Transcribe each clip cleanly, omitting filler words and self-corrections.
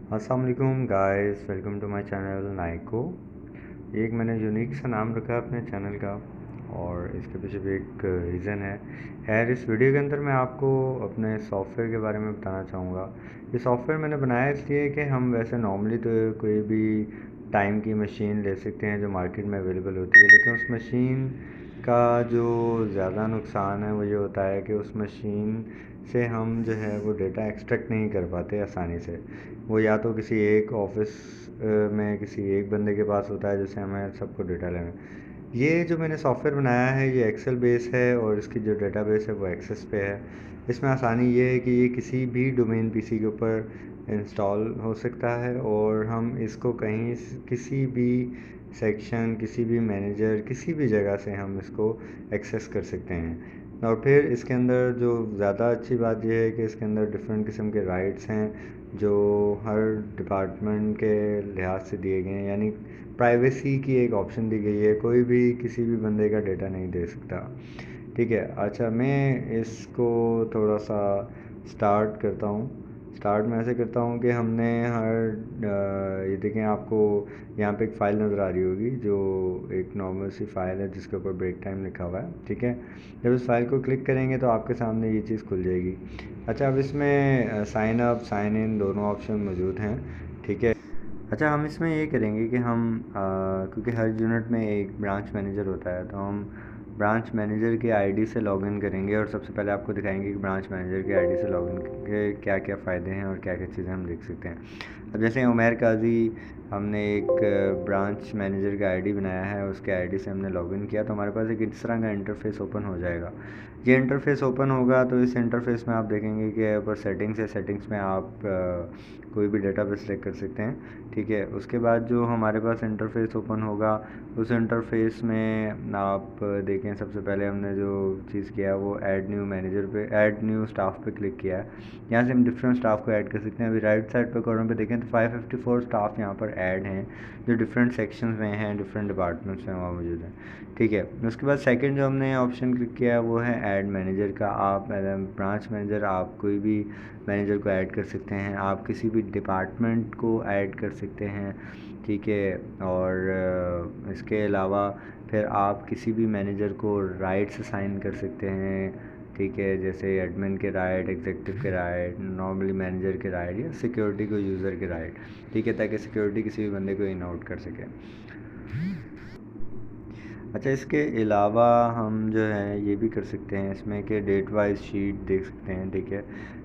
अस्सलाम वालेकुम guys, welcome to my channel नाइको। एक मैंने यूनिक सा नाम रखा है अपने चैनल का और इसके पीछे भी एक रीज़न है। खैर, इस वीडियो के अंदर मैं आपको अपने सॉफ्टवेयर के बारे में बताना चाहूँगा। ये सॉफ्टवेयर मैंने बनाया इसलिए कि हम वैसे नॉर्मली तो कोई भी टाइम की मशीन ले सकते हैं जो मार्केट में अवेलेबल होती है, लेकिन उस मशीन का जो ज़्यादा नुकसान है वो ये होता है कि उस मशीन से हम जो है वो डेटा एक्सट्रैक्ट नहीं कर पाते आसानी से। वो या तो किसी एक ऑफिस में किसी एक बंदे के पास होता है जिससे हमें सबको डेटा लेना। ये जो मैंने सॉफ्टवेयर बनाया है ये एक्सेल बेस है और इसकी जो डेटाबेस है वो एक्सेस पे है। इसमें आसानी ये है कि ये किसी भी डोमेन पीसी के ऊपर इंस्टॉल हो सकता है और हम इसको कहीं किसी भी सेक्शन, किसी भी मैनेजर, किसी भी जगह से हम इसको एक्सेस कर सकते हैं। और फिर इसके अंदर जो ज़्यादा अच्छी बात यह है कि इसके अंदर डिफरेंट किस्म के राइट्स हैं जो हर डिपार्टमेंट के लिहाज से दिए गए हैं, यानी प्राइवेसी की एक ऑप्शन दी गई है, कोई भी किसी भी बंदे का डेटा नहीं दे सकता। ठीक है, अच्छा मैं इसको थोड़ा सा स्टार्ट करता हूँ। स्टार्ट मैं ऐसे करता हूँ कि हमने ये देखें, आपको यहाँ पे एक फ़ाइल नज़र आ रही होगी जो एक नॉर्मल सी फ़ाइल है जिसके ऊपर ब्रेक टाइम लिखा हुआ है। ठीक है, जब इस फाइल को क्लिक करेंगे तो आपके सामने ये चीज़ खुल जाएगी। अच्छा, अब इसमें साइन अप, साइन इन दोनों ऑप्शन मौजूद हैं। ठीक है, अच्छा हम इसमें ये करेंगे कि हम क्योंकि हर यूनिट में एक ब्रांच मैनेजर होता है तो हम ब्रांच मैनेजर के आईडी से लॉगिन करेंगे और सबसे पहले आपको दिखाएंगे कि ब्रांच मैनेजर के आईडी से लॉगिन के क्या क्या फ़ायदे हैं और क्या क्या चीज़ें हम देख सकते हैं। अब जैसे उमैर काजी, हमने एक ब्रांच मैनेजर का आईडी बनाया है, उसके आईडी से हमने लॉगिन किया तो हमारे पास एक इस तरह का इंटरफेस ओपन हो जाएगा। ये इंटरफेस ओपन होगा तो इस इंटरफेस में आप देखेंगे कि ऊपर सेटिंग्स है, सेटिंग्स में आप कोई भी डेटाबेस सेलेक्ट कर सकते हैं। ठीक है, उसके बाद जो हमारे पास इंटरफेस ओपन होगा उस इंटरफेस में आप देखें, सबसे पहले हमने जो चीज़ किया वो ऐड न्यू मैनेजर पे, ऐड न्यू स्टाफ पे क्लिक किया है। यहाँ से हम डिफरेंट स्टाफ को ऐड कर सकते हैं। अभी राइट साइड पे कॉर्नर पे देखें तो 554 स्टाफ यहाँ पर ऐड हैं जो डिफरेंट सेक्शंस में हैं, डिफरेंट डिपार्टमेंट्स में वहाँ मौजूद हैं। ठीक है, उसके बाद सेकंड जो हमने ऑप्शन क्लिक किया है वो है ऐड मैनेजर का। आप ब्रांच मैनेजर, आप कोई भी मैनेजर को ऐड कर सकते हैं, आप किसी भी डिपार्टमेंट को ऐड कर सकते हैं। ठीक है, और इसके अलावा फिर आप किसी भी मैनेजर को राइट्स असाइन कर सकते हैं। ठीक है, जैसे एडमिन के राइट, एग्जीक्यूटिव के राइट, नॉर्मली मैनेजर के राइट या सिक्योरिटी को यूज़र के राइट। ठीक है, ताकि सिक्योरिटी किसी भी बंदे को इन आउट कर सके। अच्छा, इसके अलावा हम जो है ये भी कर सकते हैं इसमें कि डेट वाइज शीट देख सकते हैं। ठीक है,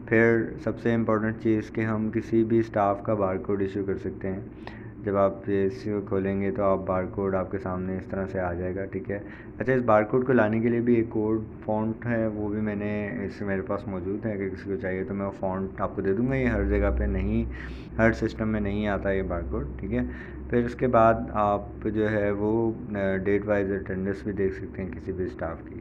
फिर सबसे इम्पोर्टेंट चीज़ कि हम किसी भी स्टाफ का बारकोड इशू कर सकते हैं। जब आप इसको खोलेंगे तो आप बारकोड आपके सामने इस तरह से आ जाएगा। ठीक है, अच्छा इस बारकोड को लाने के लिए भी एक कोड फॉन्ट है, वो भी मैंने इससे मेरे पास मौजूद है, अगर किसी को चाहिए तो मैं वो फॉन्ट आपको दे दूँगा। ये हर जगह पे नहीं, हर सिस्टम में नहीं आता ये बारकोड। ठीक है, फिर उसके बाद आप जो है वो डेट वाइज अटेंडेंस भी देख सकते हैं किसी भी स्टाफ की।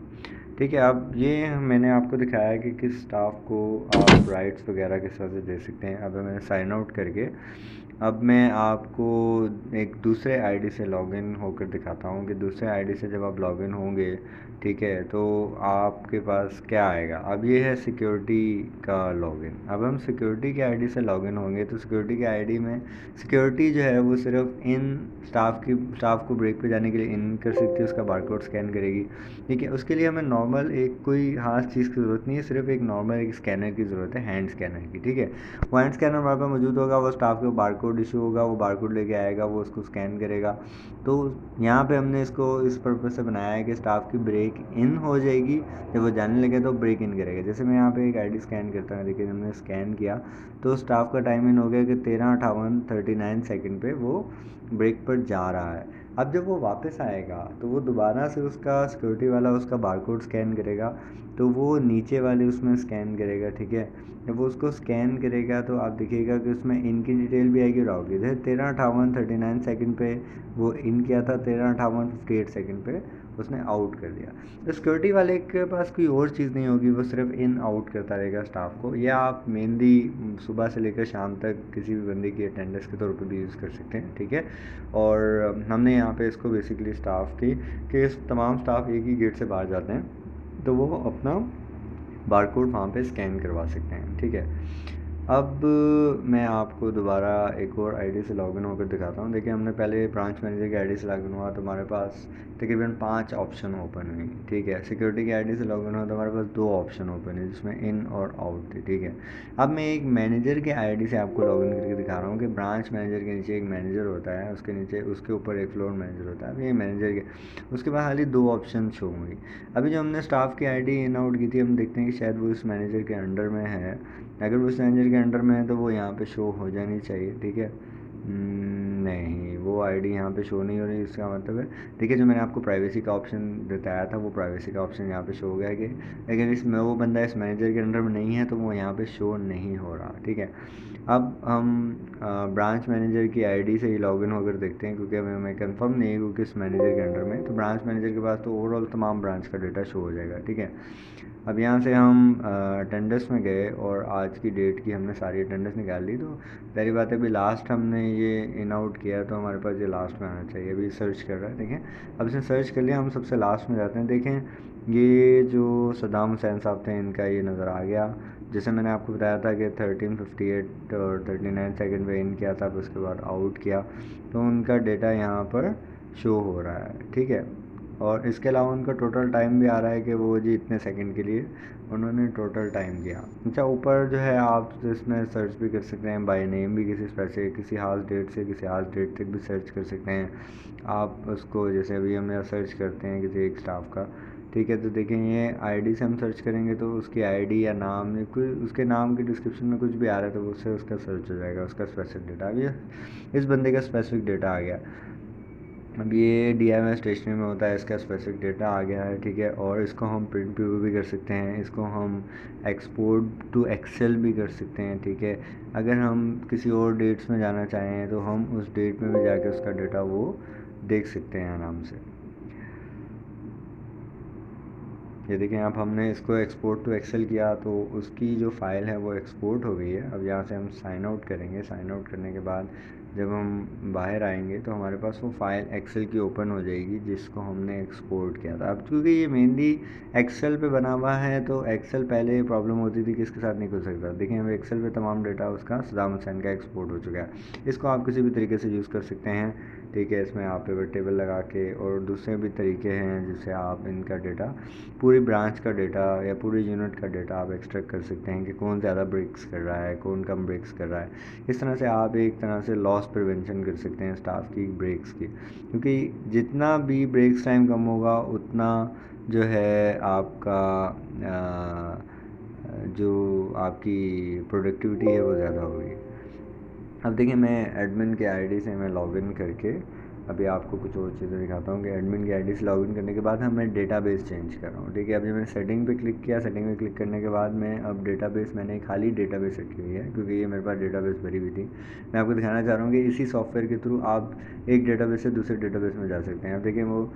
ठीक है, अब ये मैंने आपको दिखाया है कि किस स्टाफ को आप राइट्स वगैरह किस तरह से दे सकते हैं। अब मैंने साइन आउट करके अब मैं आपको एक दूसरे आईडी से लॉगिन होकर दिखाता हूँ कि दूसरे आईडी से जब आप लॉगिन होंगे, ठीक है, तो आपके पास क्या आएगा। अब ये है सिक्योरिटी का लॉगिन। अब हम सिक्योरिटी के आईडी से लॉगिन होंगे तो सिक्योरिटी के आईडी में सिक्योरिटी जो है वो सिर्फ इन स्टाफ को ब्रेक पे जाने के लिए इन कर सकती है, उसका बारकोड स्कैन करेगी। ठीक है, उसके लिए हमें नॉर्मल एक कोई खास चीज़ की ज़रूरत नहीं है, सिर्फ एक नॉर्मल एक स्कैनर की ज़रूरत है, हैंड स्कैनर की। ठीक है, वो हैंड स्कैनर हमारे पास मौजूद होगा, वो स्टाफ को बारकोड इशू होगा, वो बारकोड लेके आएगा, वो उसको स्कैन करेगा। तो यहाँ पे हमने इसको इस पर्पज़ से बनाया है कि स्टाफ की ब्रेक इन हो जाएगी, जब वो जाने लगे तो ब्रेक इन करेगा। जैसे मैं यहाँ पे एक आईडी स्कैन करता हूँ, देखिए हमने स्कैन किया तो स्टाफ का टाइम इन हो गया कि 13:58:39 सेकंड पे वो ब्रेक पर जा रहा है। अब जब वो वापस आएगा तो वो दोबारा से उसका सिक्योरिटी वाला उसका बारकोड स्कैन करेगा, तो वो नीचे वाले उसमें स्कैन करेगा। ठीक है, जब वो उसको स्कैन करेगा तो आप देखिएगा कि उसमें इनकी डिटेल भी आएगी और आउट की। जैसे 13:58:39 सेकंड पे वो इन किया था, 13:58:58 सेकंड पे उसने आउट कर दिया। तो सिक्योरिटी वाले के पास कोई और चीज़ नहीं होगी, वो सिर्फ इन आउट करता रहेगा स्टाफ को। या आप मेनली सुबह से लेकर शाम तक किसी भी बंदे की अटेंडेंस के तौर पर भी यूज़ कर सकते हैं। ठीक है, और हमने यहाँ पे इसको बेसिकली स्टाफ की कि तमाम स्टाफ एक ही गेट से बाहर जाते हैं तो वो अपना बारकोड वहाँ पे स्कैन करवा सकते हैं। ठीक है, अब मैं आपको दोबारा एक और आईडी से लॉगिन होकर दिखाता हूँ। देखिए, हमने पहले ब्रांच मैनेजर की आईडी से लॉगिन हुआ तो हमारे पास तकरीबन 5 ऑप्शन ओपन हुई, ठीक है। सिक्योरिटी की आईडी से लॉगिन हुआ तो हमारे पास 2 ऑप्शन ओपन है, जिसमें इन और आउट थे, ठीक है। अब मैं एक मैनेजर के आईडी से आपको लॉगिन करके दिखा रहा हूँ कि ब्रांच मैनेजर के नीचे एक मैनेजर होता है, उसके नीचे उसके ऊपर एक फ्लोर मैनेजर होता है। अब ये मैनेजर के उसके बाद खाली 2 ऑप्शन शो होंगी। अभी जो हमने स्टाफ की आईडी इन आउट की थी, हम देखते हैं कि शायद वो इस मैनेजर के अंडर में है। अगर वो मैनेजर के अंडर में है तो वो यहाँ पे शो हो जानी चाहिए, ठीक है। नहीं, वो आईडी यहाँ पे शो नहीं हो रही। इसका मतलब है, देखिए, जो मैंने आपको प्राइवेसी का ऑप्शन बताया था, वो प्राइवेसी का ऑप्शन यहाँ पे शो हो गया कि अगर इसमें वो बंदा इस मैनेजर के अंडर में नहीं है तो वो यहाँ पे शो नहीं हो रहा, ठीक है। अब हम ब्रांच मैनेजर की आईडी से ही लॉगिन होकर देखते हैं, क्योंकि हमें कंफर्म नहीं है क्योंकि इस मैनेजर के अंडर में। तो ब्रांच मैनेजर के पास तो ओवरऑल तमाम ब्रांच का डेटा शो हो जाएगा, ठीक है। अब यहाँ से हम अटेंडेंस में गए और आज की डेट की हमने सारी अटेंडेंस निकाल ली। तो पहली बात है, अभी लास्ट हमने ये इन आउट किया तो हमारे पास ये लास्ट में आना चाहिए। अभी सर्च कर रहा है, देखें। अब इसे सर्च कर लिया, हम सबसे लास्ट में जाते हैं। देखें, ये जो सद्दाम हुसैन साहब थे, इनका ये नज़र आ गया। जैसे मैंने आपको बताया था कि 1358 और 39 सेकेंड पे इन किया था, फिर उसके बाद आउट किया, तो उनका डेटा यहाँ पर शो हो रहा है, ठीक है। और इसके अलावा उनका टोटल टाइम भी आ रहा है कि वो जी इतने सेकंड के लिए उन्होंने टोटल टाइम किया। अच्छा, ऊपर जो है आप इसमें सर्च भी कर सकते हैं बाय नेम भी, किसी स्पेसिफिक किसी खास डेट से किसी खास डेट तक भी सर्च कर सकते हैं आप उसको। जैसे अभी हम सर्च करते हैं किसी एक स्टाफ का, ठीक है। तो देखें, ये आईडी से हम सर्च करेंगे तो उसकी आईडी या नाम या कोई उसके नाम के डिस्क्रिप्शन में कुछ भी आ रहा है तो उससे उसका सर्च हो जाएगा, उसका स्पेसिफिक डेटा। अभी इस बंदे का स्पेसिफिक डेटा आ गया। अब ये DIY स्टेशनरी में होता है, इसका स्पेसिफिक डेटा आ गया है, ठीक है। और इसको हम प्रिंट प्रीव्यू भी कर सकते हैं, इसको हम एक्सपोर्ट टू एक्सेल भी कर सकते हैं, ठीक है। अगर हम किसी और डेट्स में जाना चाहें तो हम उस डेट में भी जाके उसका डेटा वो देख सकते हैं आराम से। ये देखें आप, हमने इसको एक्सपोर्ट टू एक्सेल किया तो उसकी जो फ़ाइल है वो एक्सपोर्ट हो गई है। अब यहाँ से हम साइन आउट करेंगे। साइन आउट करने के बाद जब हम बाहर आएंगे तो हमारे पास वो फ़ाइल एक्सेल की ओपन हो जाएगी जिसको हमने एक्सपोर्ट किया था। अब क्योंकि ये मेनली एक्सेल पे बना हुआ है तो एक्सेल पहले प्रॉब्लम होती थी कि इसके साथ नहीं खुल सकता। देखिए, हम एक्सेल पे तमाम डेटा उसका सद्दाम हुसैन का एक्सपोर्ट हो चुका है। इसको आप किसी भी तरीके से यूज़ कर सकते हैं, ठीक है। इसमें आप पिवट टेबल लगा के, और दूसरे भी तरीके हैं जिससे आप इनका डेटा, पूरी ब्रांच का डेटा या पूरी यूनिट का डेटा आप एक्सट्रैक्ट कर सकते हैं कि कौन ज़्यादा ब्रेक्स कर रहा है, कौन कम ब्रेक्स कर रहा है। इस तरह से आप एक तरह से लॉस प्रिवेंशन कर सकते हैं स्टाफ की ब्रेक्स की, क्योंकि जितना भी ब्रेक्स टाइम कम होगा उतना जो है आपका जो आपकी प्रोडक्टिविटी है वो ज़्यादा होगी। अब देखिए, मैं एडमिन के आईडी से मैं लॉगिन करके अभी आपको कुछ और चीज़ें दिखाता हूँ कि एडमिन की आईडी से लॉगिन करने के बाद मैं डेटाबेस चेंज कर रहा हूँ, ठीक है। अभी मैंने सेटिंग पे क्लिक किया। सेटिंग पे क्लिक करने के बाद मैं अब डेटाबेस, मैंने खाली डेटाबेस रखी हुई है क्योंकि ये मेरे पास डेटाबेस भरी हुई थी। मैं आपको दिखाना चाह रहा हूँ कि इसी सॉफ्टवेयर के थ्रू आप एक डेटाबेस से दूसरे डेटाबेस में जा सकते हैं। अब देखिए, वो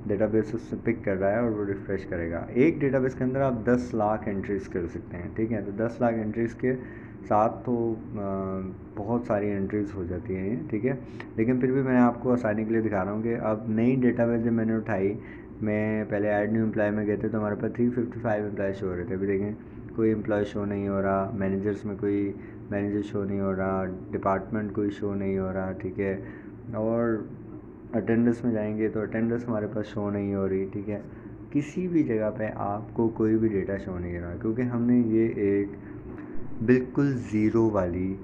डेटाबेस उससे पिक कर रहा है और वो रिफ्रेश करेगा। एक डेटाबेस के अंदर आप 10 लाख एंट्रीज़ कर सकते हैं, ठीक है। तो 10 लाख एंट्रीज़ के साथ तो बहुत सारी एंट्रीज़ हो जाती हैं, ठीक है। लेकिन फिर भी मैं आपको आसानी के लिए दिखा रहा हूँ कि अब नई डेटाबेस जब मैंने उठाई, मैं पहले ऐड न्यू एम्प्लॉय में गए थे तो हमारे पास 355 एम्प्लॉय शो हो रहे थे। अभी देखें, कोई एम्प्लॉय शो नहीं हो रहा, मैनेजर्स में कोई मैनेजर शो नहीं हो रहा, डिपार्टमेंट कोई शो नहीं हो रहा, ठीक है। और अटेंडेंस में जाएंगे तो अटेंडेंस हमारे पास शो नहीं हो रही, ठीक है। किसी भी जगह पे आपको कोई भी डेटा शो नहीं हो रहा, क्योंकि हमने ये एक बिल्कुल ज़ीरो वाली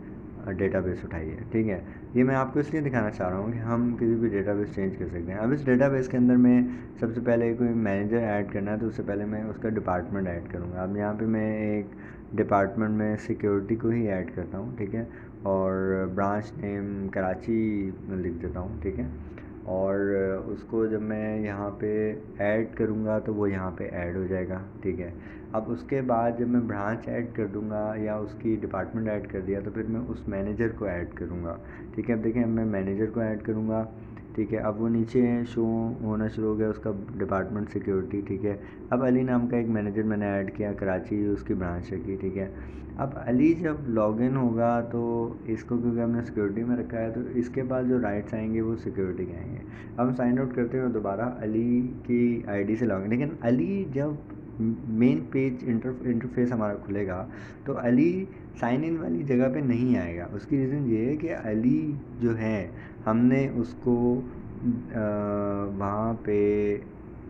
डेटाबेस उठाई है, ठीक है। ये मैं आपको इसलिए दिखाना चाह रहा हूँ कि हम किसी भी डेटाबेस चेंज कर सकते हैं। अब इस डेटाबेस के अंदर मैं सबसे पहले कोई मैनेजर ऐड करना है तो उससे पहले मैं उसका डिपार्टमेंट ऐड करूँगा। अब यहाँ पे मैं एक डिपार्टमेंट में सिक्योरिटी को ही ऐड करता हूँ, ठीक है। और ब्रांच नेम कराची लिख देता हूँ, ठीक है। और उसको जब मैं यहाँ पे ऐड करूँगा तो वो यहाँ पे ऐड हो जाएगा, ठीक है। अब उसके बाद जब मैं ब्रांच ऐड कर दूँगा या उसकी डिपार्टमेंट ऐड कर दिया तो फिर मैं उस मैनेजर को ऐड करूँगा, ठीक है। अब देखें, मैं मैनेजर को ऐड करूँगा, ठीक है। अब वो नीचे शो होना शुरू हो गया उसका डिपार्टमेंट सिक्योरिटी, ठीक है। अब अली नाम का एक मैनेजर मैंने ऐड किया, कराची उसकी ब्रांच रखी, ठीक है। अब अली जब लॉगिन होगा तो इसको, क्योंकि हमने सिक्योरिटी में रखा है, तो इसके बाद जो राइट्स आएंगे वो सिक्योरिटी के आएंगे। अब हम साइन आउट करते हैं दोबारा अली की आईडी से लॉगिन। लेकिन अली जब मेन पेज इंटरफेस हमारा खुलेगा तो अली साइन इन वाली जगह पे नहीं आएगा। उसकी रीज़न ये है कि अली जो है हमने उसको वहाँ पे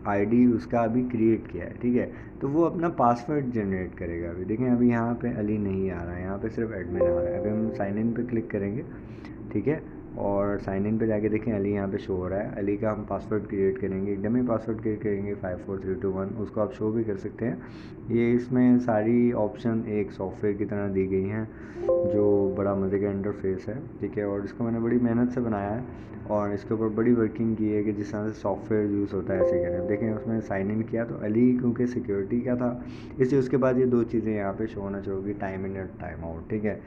आईडी उसका अभी क्रिएट किया है, ठीक है। तो वो अपना पासवर्ड जनरेट करेगा। अभी देखें, अभी यहाँ पे अली नहीं आ रहा है, यहाँ पे सिर्फ एडमिन आ रहा है। अभी हम साइन इन पे क्लिक करेंगे, ठीक है, और साइन इन पे जाके देखें अली यहाँ पे शो हो रहा है। अली का हम पासवर्ड क्रिएट करेंगे, एकदम ही पासवर्ड क्रिएट करेंगे 54321, उसको आप शो भी कर सकते हैं। ये इसमें सारी ऑप्शन एक सॉफ्टवेयर की तरह दी गई हैं, जो बड़ा मज़े का इंटरफेस है, ठीक है। और इसको मैंने बड़ी मेहनत से बनाया है और इसके ऊपर बड़ी वर्किंग की है कि जिस तरह से सॉफ्टवेयर यूज़ होता है ऐसे करें। देखें उसमें साइन इन किया तो अली क्योंकि सिक्योरिटी का था, इसलिए उसके बाद ये दो चीज़ें यहाँ पे शो होना चाहिए, टाइम इन और टाइम आउट, ठीक है।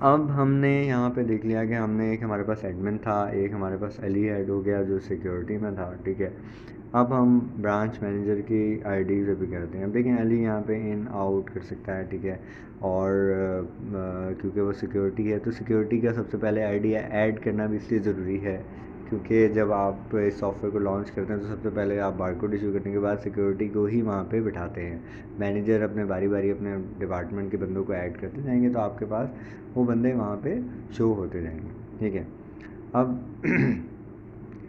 अब हमने यहाँ पे देख लिया कि हमने एक हमारे पास एडमिन था, एक हमारे पास अली ऐड हो गया जो सिक्योरिटी में था, ठीक है। अब हम ब्रांच मैनेजर की आईडी से भी करते हैं। अब देखें अली यहाँ पे इन आउट कर सकता है, ठीक है। और क्योंकि वो सिक्योरिटी है तो सिक्योरिटी का सबसे पहले आईडी ऐड करना भी इसलिए ज़रूरी है क्योंकि जब आप इस सॉफ्टवेयर को लॉन्च करते हैं तो सबसे पहले आप बारकोड इशू करने के बाद सिक्योरिटी को ही वहाँ पे बिठाते हैं। मैनेजर अपने बारी बारी अपने डिपार्टमेंट के बंदों को ऐड करते जाएंगे तो आपके पास वो बंदे वहाँ पे शो होते जाएंगे, ठीक है। अब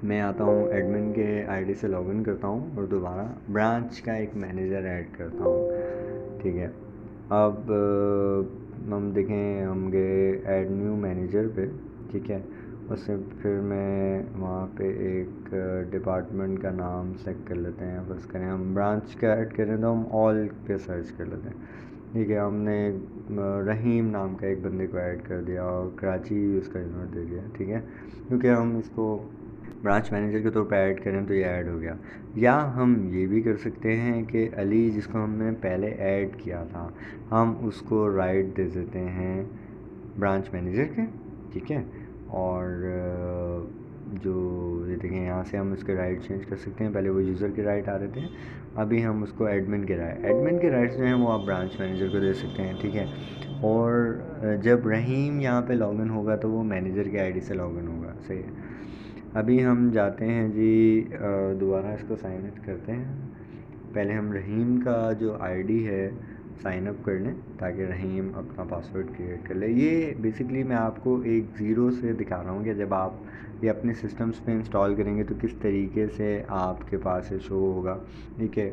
मैं आता हूँ एडमिन के आईडी से लॉगिन करता हूँ और दोबारा ब्रांच का एक मैनेजर ऐड करता हूँ, ठीक है। अब हम देखें, हम गए ऐड न्यू मैनेजर पे, ठीक है। उससे फिर मैं वहाँ पे एक डिपार्टमेंट का नाम सेलेक्ट कर लेते हैं। बस करें हम ब्रांच का ऐड करें तो हम ऑल पे सर्च कर लेते हैं, ठीक है। हमने रहीम नाम का एक बंदे को ऐड कर दिया और कराची उसका यूनिट दे दिया, ठीक है। क्योंकि हम इसको ब्रांच मैनेजर के तौर पर ऐड करें तो ये ऐड हो गया। या हम ये भी कर सकते हैं कि अली जिसको हमने पहले ऐड किया था हम उसको राइट दे देते हैं ब्रांच मैनेजर के, ठीक है। और जो ये देखें यहाँ से हम उसके राइट चेंज कर सकते हैं। पहले वो यूज़र के राइट आ रहे थे, अभी हम उसको एडमिन के राइट्स जो हैं वो आप ब्रांच मैनेजर को दे सकते हैं, ठीक है। और जब रहीम यहाँ पे लॉगिन होगा तो वो मैनेजर की आईडी से लॉगिन होगा, सही है। अभी हम जाते हैं जी, दोबारा इसको साइन इन करते हैं। पहले हम रहीम का जो आईडी है साइन अप कर लें ताकि रहीम अपना पासवर्ड क्रिएट कर ले। ये बेसिकली मैं आपको एक ज़ीरो से दिखा रहा हूँ कि जब आप ये अपने सिस्टम्स पे इंस्टॉल करेंगे तो किस तरीके से आपके पास ये शो होगा, ठीक है।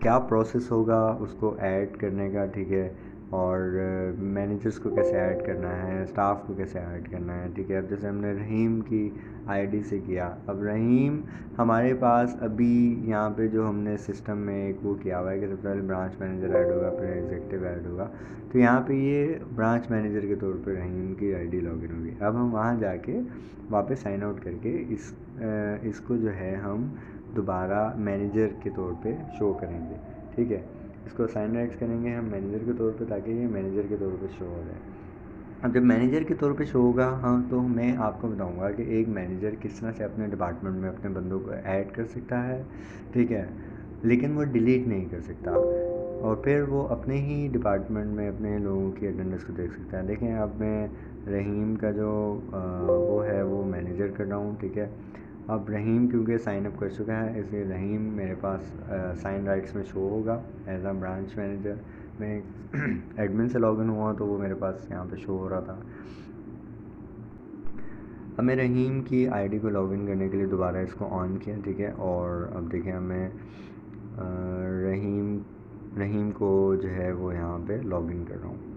क्या प्रोसेस होगा उसको ऐड करने का, ठीक है। और मैनेजर्स को कैसे ऐड करना है, स्टाफ को कैसे ऐड करना है, ठीक है। अब जैसे हमने रहीम की आईडी से किया, अब रहीम हमारे पास अभी यहाँ पे जो हमने सिस्टम में एक वो किया हुआ है कि सबसे पहले ब्रांच मैनेजर ऐड होगा फिर एग्जीक्यूटिव ऐड होगा, तो यहाँ पे ये ब्रांच मैनेजर के तौर पे रहीम की आईडी लॉगिन होगी। अब हम वहाँ जाके वापस साइन आउट करके इसको जो है हम दोबारा मैनेजर के तौर पे शो करेंगे, ठीक है। इसको साइन राइट्स करेंगे हम मैनेजर के तौर पे ताकि ये मैनेजर के तौर पे शो हो जाए। अब जब मैनेजर के तौर पे शो होगा, हाँ, तो मैं आपको बताऊंगा कि एक मैनेजर किस तरह से अपने डिपार्टमेंट में अपने बंदों को ऐड कर सकता है, ठीक है, लेकिन वो डिलीट नहीं कर सकता। और फिर वो अपने ही डिपार्टमेंट में अपने लोगों की अटेंडेंस को देख सकता है। देखें, अब मैं रहीम का जो वो है वो मैनेजर कर रहा हूँ, ठीक है। अब रहीम क्योंकि साइन अप कर चुका है इसलिए रहीम मेरे पास साइन राइट्स में शो होगा एज अ ब्रांच मैनेजर। मैं एडमिन से लॉगिन हुआ तो वो मेरे पास यहाँ पे शो हो रहा था। अब मैं रहीम की आईडी को लॉगिन करने के लिए दोबारा इसको ऑन किया, ठीक है। और अब देखें मैं रहीम को जो है वो यहाँ पे लॉगिन कर रहा हूँ।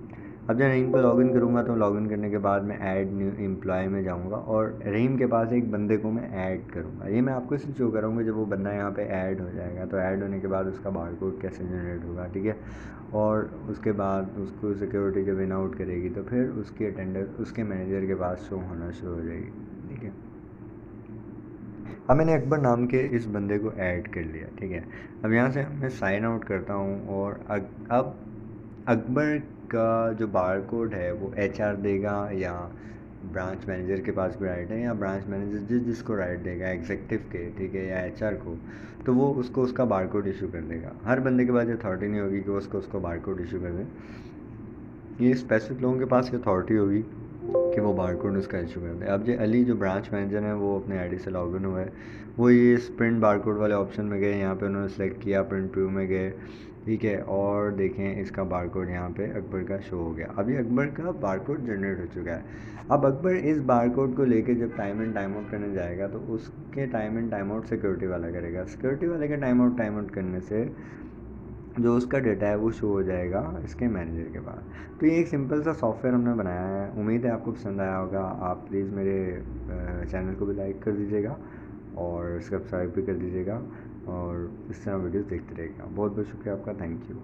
अब जब रहीम को लॉगिन करूँगा तो लॉगिन करने के बाद मैं ऐड न्यू एम्प्लॉय में जाऊँगा और रहीम के पास एक बंदे को मैं ऐड करूँगा। ये मैं आपको इसलिए शो करूँगा जब वो बंदा यहाँ पे ऐड हो जाएगा तो ऐड होने के बाद उसका बारकोड कैसे जनरेट होगा, ठीक है। और उसके बाद उसको सिक्योरिटी जब इन आउट करेगी तो फिर उसकी अटेंडेंस उसके मैनेजर के पास शो होना शुरू हो जाएगी, ठीक है। अब मैंने अकबर नाम के इस बंदे को ऐड कर लिया, ठीक है। अब यहाँ से मैं साइन आउट करता हूँ और अब अकबर का जो बारकोड है वो एचआर देगा या ब्रांच मैनेजर के पास भी राइट है या ब्रांच मैनेजर जिसको राइट देगा एग्जीक्यूटिव के, ठीक है, या एचआर को, तो वो उसको उसका बारकोड इशू कर देगा। हर बंदे के पास अथॉरिटी नहीं होगी कि उसको बारकोड इशू कर दे। ये स्पेसिफिक लोगों के पास अथॉरिटी होगी कि वो बारकोड उसका इशू कर दे। अब ये अली जो ब्रांच मैनेजर है वो अपने आईडी से लॉगिन हुआ है, वो ये प्रिंट बारकोड वाले ऑप्शन में गए, यहाँ पे उन्होंने सेलेक्ट किया, प्रिंट प्रू में गए, ठीक है, और देखें इसका बारकोड यहाँ पे अकबर का शो हो गया। अभी अकबर का बारकोड जनरेट हो चुका है। अब अकबर इस बारकोड को लेके जब टाइम इन टाइम आउट करने जाएगा तो उसके time in time out security वाला करेगा। सिक्योरिटी वाले के टाइम आउट करने से जो उसका डेटा है वो शो हो जाएगा इसके मैनेजर के पास। तो ये एक सिंपल सा सॉफ्टवेयर हमने बनाया है, उम्मीद है आपको पसंद आया होगा। आप प्लीज़ मेरे चैनल को भी लाइक कर दीजिएगा और सब्सक्राइब भी कर दीजिएगा और इस तरह वीडियोस देखते रहिएगा। बहुत बहुत शुक्रिया आपका, थैंक यू।